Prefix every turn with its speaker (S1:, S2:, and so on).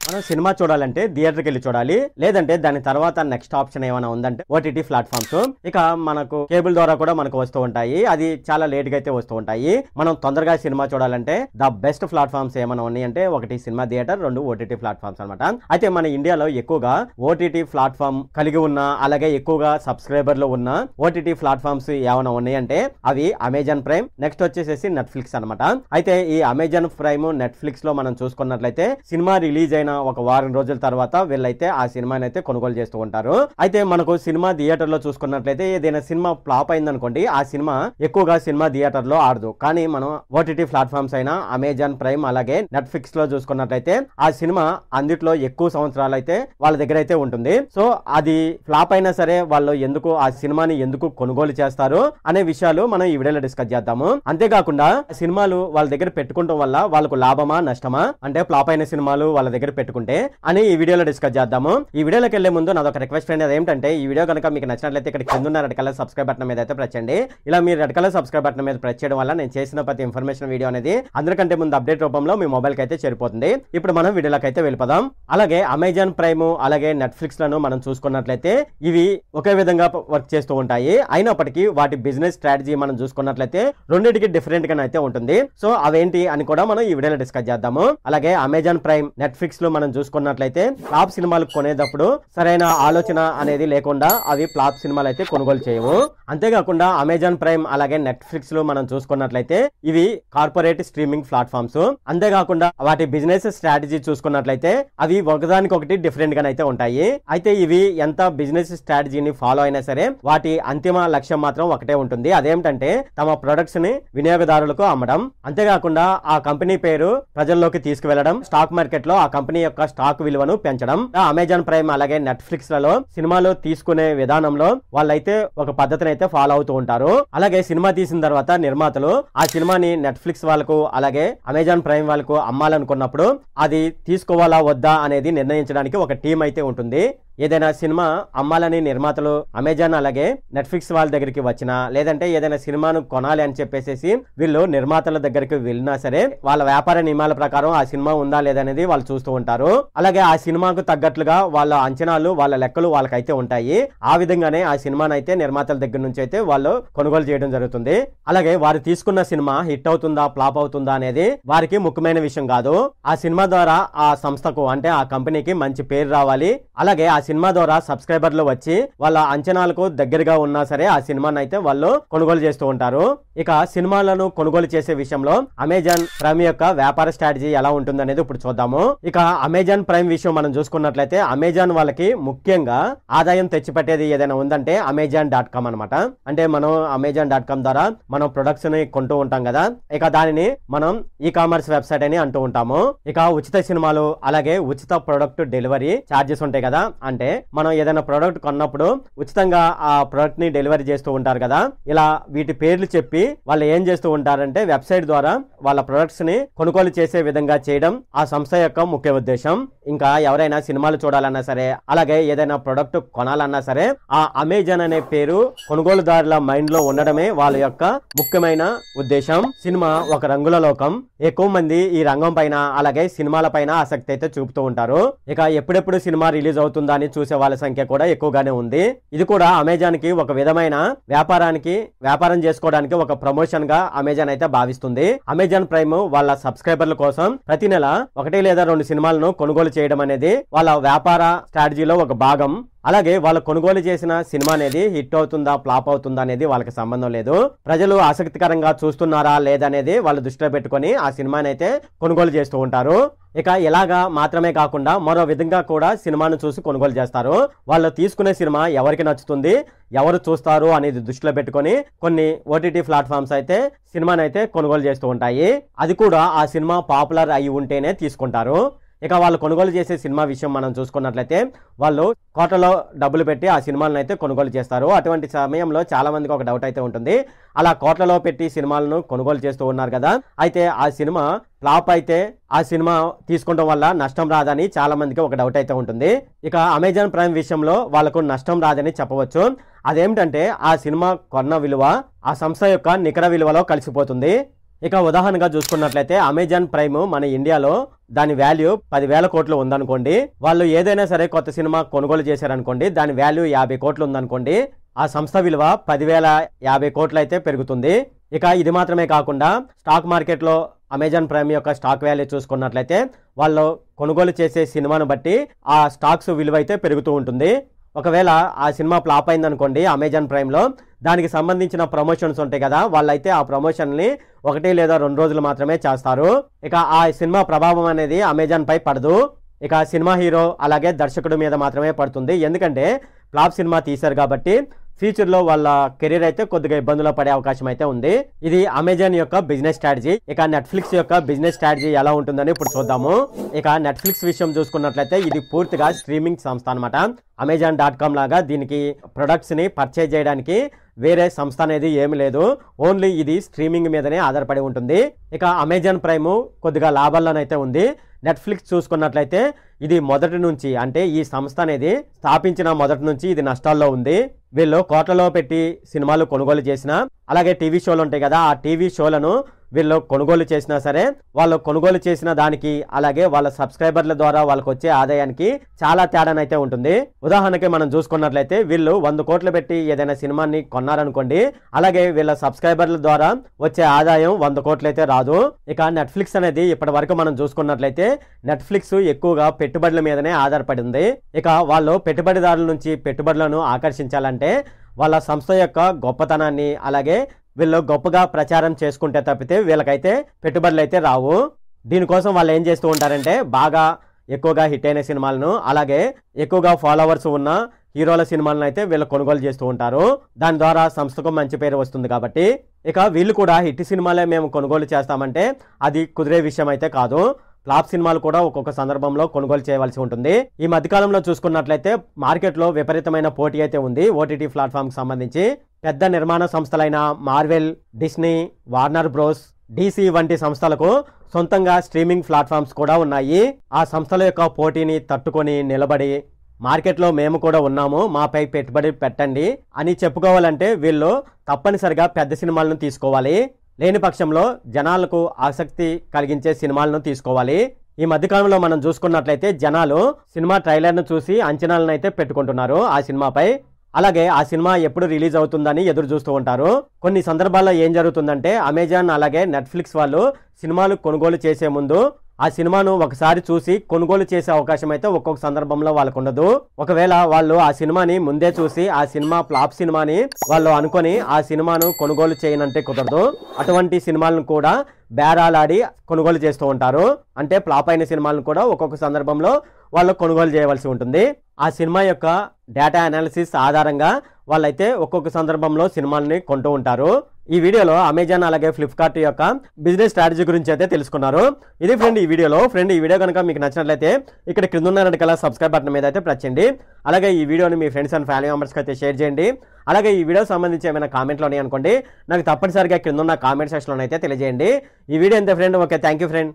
S1: మనం సినిమా చూడాలంటే థియేటర్కి వెళ్ళి చూడాలి, లేదంటే దాని తర్వాత నెక్స్ట్ ఆప్షన్ ఏమైనా ఉందంటే ఓటీటీ ప్లాట్ఫామ్స్. ఇక మనకు కేబుల్ ద్వారా కూడా మనకు వస్తూ ఉంటాయి, అది చాలా లేట్ గా అయితే వస్తూ ఉంటాయి. మనం తొందరగా సినిమా చూడాలంటే ద బెస్ట్ ప్లాట్ఫామ్స్ ఏమైనా ఉన్నాయి అంటే ఒకటి సినిమా థియేటర్, రెండు ఓటీటీ ప్లాట్ఫామ్స్ అనమాట. అయితే మన ఇండియాలో ఎక్కువగా ఓటీటీ ప్లాట్ఫామ్ కలిగి ఉన్న, అలాగే ఎక్కువగా సబ్స్క్రైబర్లు ఉన్న ఓటీటీ ప్లాట్ఫామ్స్ ఏమైనా ఉన్నాయి అంటే అవి అమెజాన్ ప్రైమ్, నెక్స్ట్ వచ్చేసేసి నెట్ఫ్లిక్స్ అనమాట. అయితే ఈ అమెజాన్ ప్రైమ్, నెట్ఫ్లిక్స్ లో మనం చూసుకున్నట్లయితే సినిమా రిలీజ్ అయిన ఒక వారం రోజుల తర్వాత వీళ్ళైతే ఆ సినిమాని అయితే కొనుగోలు చేస్తూ ఉంటారు. అయితే మనకు సినిమా థియేటర్ లో చూసుకున్నట్లయితే ఏదైనా సినిమా ఫ్లాప్ అయిందనుకోండి, ఆ సినిమా ఎక్కువగా సినిమా థియేటర్ లో ఆడదు. కానీ మనం ఓటీటీ ప్లాట్ఫామ్స్ అయినా అమెజాన్ ప్రైమ్ అలాగే నెట్ఫ్లిక్స్ లో చూసుకున్నట్లయితే ఆ సినిమా అందుట్లో ఎక్కువ సంవత్సరాలు అయితే వాళ్ళ దగ్గర అయితే ఉంటుంది. సో అది ఫ్లాప్ అయినా సరే వాళ్ళు ఎందుకు ఆ సినిమాని ఎందుకు కొనుగోలు చేస్తారు అనే విషయాలు మనం ఈ వీడియోలో డిస్కస్ చేద్దాము. అంతేకాకుండా సినిమాలు వాళ్ళ దగ్గర పెట్టుకోవడం వల్ల వాళ్ళకు లాభమా నష్టమా, అంటే ఫ్లాప్ అయిన సినిమాలు వాళ్ళ దగ్గర పెట్టుకుంటే అని ఈ వీడియోలో డిస్కస్ చేద్దాము. ఈ వీడియోలోకి వెళ్లే ముందు నాదొక రిక్వెస్ట్ అండి, అదేంటంటే ఈ వీడియో కనుక మీకు నచ్చినట్లయితే ఇక్కడ కింద ఉన్న రెడ్ కలర్ సబ్స్క్రైబ్ బటన్ మీద అయితే ప్రెస్ చేయండి. ఇలా మీరు రెడ్ కలర్ సబ్స్క్రైబ్ బటన్ మీద ప్రెస్ చేయడం వల్ల నేను చేసిన ప్రతి ఇన్ఫర్మేషన్ వీడియో అనేది అందరికంటే ముందు అప్డేట్ రూపంలో మీ మొబైల్ కి అయితే చేరిపోతుంది. ఇప్పుడు మనం వీడియోలోకి అయితే వెళ్ళిపోదాం. అలాగే అమెజాన్ ప్రైమ్ అలాగే నెట్ఫ్లిక్స్ లను మనం చూసుకున్నట్లయితే ఇవి ఒకే విధంగా వర్క్ చేస్తూ ఉంటాయి. అయినప్పటికీ వాటి బిజినెస్ స్ట్రాటజీ మనం చూసుకున్నట్లయితే రెండింటికి డిఫరెంట్ గా అయితే ఉంటుంది. సో అవేంటి అని కూడా మనం ఈ వీడియోలో డిస్కస్ చేద్దాము. అలాగే అమెజాన్ ప్రైమ్, నెట్ఫ్లిక్స్ లో మనం చూసుకున్నట్లయితే ఫ్లాప్ సినిమాలు కొనేటప్పుడు సరైన ఆలోచన అనేది లేకుండా అవి ఫ్లాప్ సినిమాలు అయితే కొనుగోలు చేయవు. అంతేకాకుండా అమెజాన్ ప్రైమ్ అలాగే నెట్ఫ్లిక్స్ లో మనం చూసుకున్నట్లయితే ఇవి కార్పొరేట్ స్ట్రీమింగ్ ప్లాట్ఫామ్స్. అంతేకాకుండా వాటి బిజినెస్ స్ట్రాటజీ చూసుకున్నట్లయితే అవి ఒకదానికొకటి డిఫరెంట్ గా అయితే ఉంటాయి. అయితే ఇవి ఎంత బిజినెస్ స్ట్రాటజీని ఫాలో అయినా సరే వాటి అంతిమ లక్ష్యం మాత్రం ఒకటే ఉంటుంది, అదేమిటంటే తమ ప్రొడక్ట్స్ ని వినియోగదారులకు అమ్మడం. అంతేకాకుండా ఆ కంపెనీ పేరు ప్రజల్లోకి తీసుకువెళ్లడం, స్టాక్ మార్కెట్ లో ఆ కంపెనీ యొక్క స్టాక్ విలువను పెంచడం. అమెజాన్ ప్రైమ్ అలాగే నెట్ఫ్లిక్స్ లలో సినిమాలు తీసుకునే విధానంలో వాళ్ళైతే ఒక పద్ధతిని అయితే ఫాలో అవుతూ ఉంటారు. అలాగే సినిమా తీసిన తర్వాత నిర్మాతలు ఆ సినిమాని నెట్ఫ్లిక్స్ వాళ్ళకు అలాగే అమెజాన్ ప్రైమ్ వాళ్ళకు అమ్మాలనుకున్నప్పుడు అది తీసుకోవాలా వద్దా అనేది నిర్ణయించడానికి ఒక టీం అయితే ఉంటుంది. ఏదైనా సినిమా అమ్మాలని నిర్మాతలు అమెజాన్ అలాగే నెట్ఫ్లిక్స్ వాళ్ళ దగ్గరికి వచ్చినా, లేదంటే ఏదైనా సినిమాను కొనాలి అని చెప్పేసి వీళ్ళు నిర్మాతల దగ్గరికి వెళ్ళినా సరే వాళ్ళ వ్యాపార నియమాల ప్రకారం ఆ సినిమా ఉందా లేదనేది వాళ్ళు చూస్తూ ఉంటారు. అలాగే ఆ సినిమాకు తగ్గట్లుగా వాళ్ళ అంచనాలు, వాళ్ళ లెక్కలు వాళ్ళకైతే ఉంటాయి. ఆ విధంగానే ఆ సినిమాను అయితే నిర్మాతల దగ్గర నుంచి అయితే వాళ్ళు కొనుగోలు చేయడం జరుగుతుంది. అలాగే వారు తీసుకున్న సినిమా హిట్ అవుతుందా ఫ్లాప్ అవుతుందా అనేది వారికి ముఖ్యమైన విషయం కాదు. ఆ సినిమా ద్వారా ఆ సంస్థకు అంటే ఆ కంపెనీకి మంచి పేరు రావాలి. అలాగే ఆ సినిమా ద్వారా సబ్స్క్రైబర్లు వచ్చి వాళ్ళ అంచనాలకు దగ్గరగా ఉన్నా సరే ఆ సినిమాను అయితే వాళ్ళు కొనుగోలు చేస్తూ ఉంటారు. ఇక సినిమాలను కొనుగోలు చేసే విషయంలో అమెజాన్ ప్రైమ్ యొక్క వ్యాపార స్ట్రాటజీ ఎలా ఉంటుంది అనేది ఇప్పుడు చూద్దాము. ఇక అమెజాన్ ప్రైమ్ విషయం మనం చూసుకున్నట్లయితే అమెజాన్ వాళ్ళకి ముఖ్యంగా ఆదాయం తెచ్చిపెట్టేది ఏదైనా ఉందంటే Amazon.com అనమాట. అంటే మనం Amazon.com ద్వారా మనం ప్రొడక్ట్స్ ని కొంటూ ఉంటాం కదా, ఇక దానిని మనం ఈ కామర్స్ వెబ్సైట్ అని అంటూ ఉంటాము. ఇక ఉచిత సినిమాలు అలాగే ఉచిత ప్రొడక్ట్ డెలివరీ ఛార్జెస్ ఉంటాయి కదా, అంటే మనం ఏదైనా ప్రోడక్ట్ కొన్నప్పుడు ఉచితంగా ఆ ప్రోడక్ట్ ని డెలివరీ చేస్తూ ఉంటారు కదా. ఇలా వీటి పేర్లు చెప్పి వాళ్ళు ఏం చేస్తూ ఉంటారంటే వెబ్సైట్ ద్వారా వాళ్ళ ప్రొడక్ట్స్ ని కొనుగోలు చేసే విధంగా చేయడం ఆ సంస్థ యొక్క ముఖ్య ఉద్దేశం. ఇంకా ఎవరైనా సినిమాలు చూడాలన్నా సరే అలాగే ఏదైనా ప్రొడక్ట్ కొనాలన్నా సరే ఆ అమెజాన్ అనే పేరు కొనుగోలుదారుల మైండ్ లో ఉండడమే వాళ్ళ యొక్క ముఖ్యమైన ఉద్దేశం. సినిమా ఒక రంగుల లోకం, ఎక్కువ మంది ఈ రంగం పైన అలాగే సినిమాల పైన ఆసక్తి అయితే చూపుతూ ఉంటారు. ఇక ఎప్పుడెప్పుడు సినిమా రిలీజ్ అవుతుందా అని చూసే వాళ్ళ సంఖ్య కూడా ఎక్కువగానే ఉంది. ఇది కూడా అమెజాన్ కి ఒక విధమైన వ్యాపారం చేసుకోవడానికి ఒక ప్రమోషన్ గా అమెజాన్ అయితే భావిస్తుంది. అమెజాన్ ప్రైమ్ వాళ్ళ సబ్స్క్రైబర్ల కోసం ప్రతి నెల 1 లేదా 2 సినిమాలను కొనుగోలు చేయడం అనేది వాళ్ళ వ్యాపార స్ట్రాటజీలో ఒక భాగం. అలాగే వాళ్ళు కొనుగోలు చేసిన సినిమా అనేది హిట్ అవుతుందా ఫ్లాప్ అవుతుందా అనేది వాళ్ళకి సంబంధం లేదు. ప్రజలు ఆసక్తికరంగా చూస్తున్నారా లేదనేది వాళ్ళు దృష్టిలో పెట్టుకొని ఆ సినిమాని అయితే కొనుగోలు చేస్తూ ఉంటారు. ఇక ఇలాగా మాత్రమే కాకుండా మరో విధంగా కూడా సినిమాను చూసి కొనుగోలు చేస్తారు. వాళ్ళు తీసుకునే సినిమా ఎవరికి నచ్చుతుంది, ఎవరు చూస్తారు అనేది దృష్టిలో పెట్టుకొని కొన్ని ఓటీటీ ప్లాట్ఫామ్స్ అయితే సినిమాని అయితే కొనుగోలు చేస్తూ ఉంటాయి. అది కూడా ఆ సినిమా పాపులర్ అయి ఉంటేనే తీసుకుంటారు. ఇక వాళ్ళు కొనుగోలు చేసే సినిమా విషయం మనం చూసుకున్నట్లయితే వాళ్ళు కోట్లలో డబ్బులు పెట్టి ఆ సినిమాలను అయితే కొనుగోలు చేస్తారు. అటువంటి సమయంలో చాలా మందికి ఒక డౌట్ అయితే ఉంటుంది, అలా కోట్లలో పెట్టి సినిమాలను కొనుగోలు చేస్తూ ఉన్నారు కదా, అయితే ఆ సినిమా ఫ్లాప్ అయితే ఆ సినిమా తీసుకోవడం వల్ల నష్టం రాదని చాలా మందికి ఒక డౌట్ అయితే ఉంటుంది. ఇక అమెజాన్ ప్రైమ్ విషయంలో వాళ్ళకు నష్టం రాదని చెప్పవచ్చు. అదేమిటంటే ఆ సినిమా కొన్న విలువ ఆ సంస్థ యొక్క నికర విలువలో కలిసిపోతుంది. ఇక ఉదాహరణగా చూసుకున్నట్లయితే అమెజాన్ ప్రైమ్ మన ఇండియాలో దాని వాల్యూ 10,000 కోట్లు ఉందనుకోండి. వాళ్ళు ఏదైనా సరే కొత్త సినిమా కొనుగోలు చేశారనుకోండి, దాని వాల్యూ 50 కోట్లు ఉందనుకోండి, ఆ సంస్థ విలువ 10,050 కోట్లు అయితే పెరుగుతుంది. ఇక ఇది మాత్రమే కాకుండా స్టాక్ మార్కెట్లో అమెజాన్ ప్రైమ్ యొక్క స్టాక్ వాల్యూ చూసుకున్నట్లయితే వాళ్ళు కొనుగోలు చేసే సినిమాను బట్టి ఆ స్టాక్స్ విలువ అయితే పెరుగుతూ ఉంటుంది. ఒకవేళ ఆ సినిమా ఫ్లాప్ అయిందనుకోండి అమెజాన్ ప్రైమ్లో, దానికి సంబంధించిన ప్రమోషన్స్ ఉంటాయి కదా, వాళ్ళైతే ఆ ప్రమోషన్ని 1 లేదా 2 రోజులు మాత్రమే చేస్తారు. ఇక ఆ సినిమా ప్రభావం అనేది అమెజాన్ పై పడదు. ఇక సినిమా హీరో అలాగే దర్శకుడి మీద మాత్రమే పడుతుంది. ఎందుకంటే ఫ్లాప్ సినిమా తీశారు కాబట్టి ఫ్యూచర్లో వాళ్ళ కెరీర్ అయితే కొద్దిగా ఇబ్బందులు పడే అవకాశం అయితే ఉంది. ఇది అమెజాన్ యొక్క బిజినెస్ స్ట్రాటజీ. ఇక నెట్ఫ్లిక్స్ యొక్క బిజినెస్ స్ట్రాటజీ ఎలా ఉంటుందని ఇప్పుడు చూద్దాము. ఇక నెట్ఫ్లిక్స్ విషయం చూసుకున్నట్లయితే ఇది పూర్తిగా స్ట్రీమింగ్ సంస్థ అనమాట. Amazon.com లాగా దీనికి ప్రొడక్ట్స్ ని పర్చేజ్ చేయడానికి వేరే సంస్థ అనేది ఏమి లేదు. ఓన్లీ ఇది స్ట్రీమింగ్ మీదనే ఆధారపడి ఉంటుంది. ఇక అమెజాన్ ప్రైమ్ కొద్దిగా లాభాల్లోనైతే ఉంది. నెట్ఫ్లిక్స్ చూసుకున్నట్లయితే ఇది మొదటి నుంచి, అంటే ఈ సంస్థ అనేది స్థాపించిన మొదటి నుంచి ఇది నష్టాల్లో ఉంది. వీళ్ళు కోట్లలో పెట్టి సినిమాలు కొనుగోలు చేసినా, అలాగే టీవీ షోలు ఉంటాయి కదా, ఆ టీవీ షోలను వీళ్ళు కొనుగోలు చేసినా సరే, వాళ్ళు కొనుగోలు చేసిన దానికి అలాగే వాళ్ళ సబ్స్క్రైబర్ల ద్వారా వాళ్ళకి వచ్చే ఆదాయానికి చాలా తేడానైతే ఉంటుంది. ఉదాహరణకి మనం చూసుకున్నట్లయితే వీళ్ళు 100 కోట్లు పెట్టి ఏదైనా సినిమాని కొన్నారనుకోండి, అలాగే వీళ్ళ సబ్స్క్రైబర్ల ద్వారా వచ్చే ఆదాయం 100 కోట్లు అయితే రాదు. ఇక నెట్ఫ్లిక్స్ అనేది ఇప్పటి వరకు మనం చూసుకున్నట్లయితే నెట్ఫ్లిక్స్ ఎక్కువగా పెట్టుబడుల మీదనే ఆధారపడి ఉంది. ఇక వాళ్ళు పెట్టుబడిదారుల నుంచి పెట్టుబడులను ఆకర్షించాలంటే వాళ్ళ సంస్థ యొక్క గొప్పతనాన్ని అలాగే వీళ్ళు గొప్పగా ప్రచారం చేసుకుంటే తప్పితే వీళ్ళకైతే పెట్టుబడులు అయితే రావు. దీనికోసం వాళ్ళు ఏం చేస్తూ ఉంటారంటే బాగా ఎక్కువగా హిట్ అయిన సినిమాలను అలాగే ఎక్కువగా ఫాలోవర్స్ ఉన్న హీరోల సినిమాలను అయితే వీళ్ళు కొనుగోలు చేస్తూ ఉంటారు. దాని ద్వారా సంస్థకు మంచి పేరు వస్తుంది కాబట్టి. ఇక వీళ్ళు కూడా హిట్ సినిమాలే మేము కొనుగోలు చేస్తామంటే అది కుదిరే విషయం అయితే కాదు. ఫ్లాప్ సినిమాలు కూడా ఒక్కొక్క సందర్భంలో కొనుగోలు చేయవలసి ఉంటుంది. ఈ మధ్యకాలంలో చూసుకున్నట్లయితే మార్కెట్లో విపరీతమైన పోటీ అయితే ఉంది ఓటీటీ ప్లాట్ఫామ్కి సంబంధించి. పెద్ద నిర్మాణ సంస్థలైన Marvel, Disney, Warner Bros, DC వంటి సంస్థలకు సొంతంగా స్ట్రీమింగ్ ప్లాట్ఫామ్స్ కూడా ఉన్నాయి. ఆ సంస్థల యొక్క పోటీని తట్టుకొని నిలబడి మార్కెట్లో మేము కూడా ఉన్నాము, మాపై పెట్టుబడి పెట్టండి అని చెప్పుకోవాలంటే వీళ్ళు తప్పనిసరిగా పెద్ద సినిమాలను తీసుకోవాలి. లేని పక్షంలో జనాలకు ఆసక్తి కలిగించే సినిమాలను తీసుకోవాలి. ఈ మధ్యకాలంలో మనం చూసుకున్నట్లయితే జనాలు సినిమా ట్రైలర్ను చూసి అంచనాలను అయితే పెట్టుకుంటున్నారు ఆ సినిమాపై. అలాగే ఆ సినిమా ఎప్పుడు రిలీజ్ అవుతుందని ఎదురు చూస్తూ ఉంటారు. కొన్ని సందర్భాల్లో ఏం జరుగుతుందంటే అమెజాన్ అలాగే నెట్ఫ్లిక్స్ వాళ్ళు సినిమాలు కొనుగోలు చేసే ముందు ఆ సినిమాను ఒకసారి చూసి కొనుగోలు చేసే అవకాశం అయితే ఒక్కొక్క సందర్భంలో వాళ్ళకు ఉండదు. ఒకవేళ వాళ్ళు ఆ సినిమాని ముందే చూసి ఆ సినిమా ఫ్లాప్ సినిమాని వాళ్ళు అనుకొని ఆ సినిమాను కొనుగోలు చేయనంటే కుదరదు. అటువంటి సినిమాలను కూడా బేరాలాడి కొనుగోలు చేస్తూ ఉంటారు. అంటే ఫ్లాప్ అయిన సినిమాలను కూడా ఒక్కొక్క సందర్భంలో వాళ్ళు కొనుగోలు చేయవలసి ఉంటుంది. ఆ సినిమా యొక్క డేటా అనాలిసిస్ ఆధారంగా వాళ్ళైతే ఒక్కొక్క సందర్భంలో సినిమాల్ని కొంటూ ఉంటారు. ఈ వీడియోలో అమెజాన్ అలాగే ఫ్లిప్కార్ట్ యొక్క బిజినెస్ స్ట్రాటజీ గురించి అయితే తెలుసుకున్నారు. ఇది ఫ్రెండ్ ఈ వీడియోలో. ఈ వీడియో కనుక మీకు నచ్చినట్లయితే ఇక్కడ కింద ఉన్న రెడ్ కలర్ సబ్స్క్రైబ్ బటన్ మీద అయితే ప్రెస్ చేయండి. అలాగే ఈ వీడియోని మీ ఫ్రెండ్స్ అండ్ ఫ్యామిలీ మెంబర్స్కి అయితే షేర్ చేయండి. అలాగే ఈ వీడియో సంబంధించి ఏమైనా కామెంట్లు ఉన్నాయి అనుకోండి, నాకు తప్పనిసరిగా కింద ఉన్న కామెంట్ సెక్షన్లో అయితే తెలియజేయండి. ఈ వీడియో ఎంత friend. Okay, thank you friend.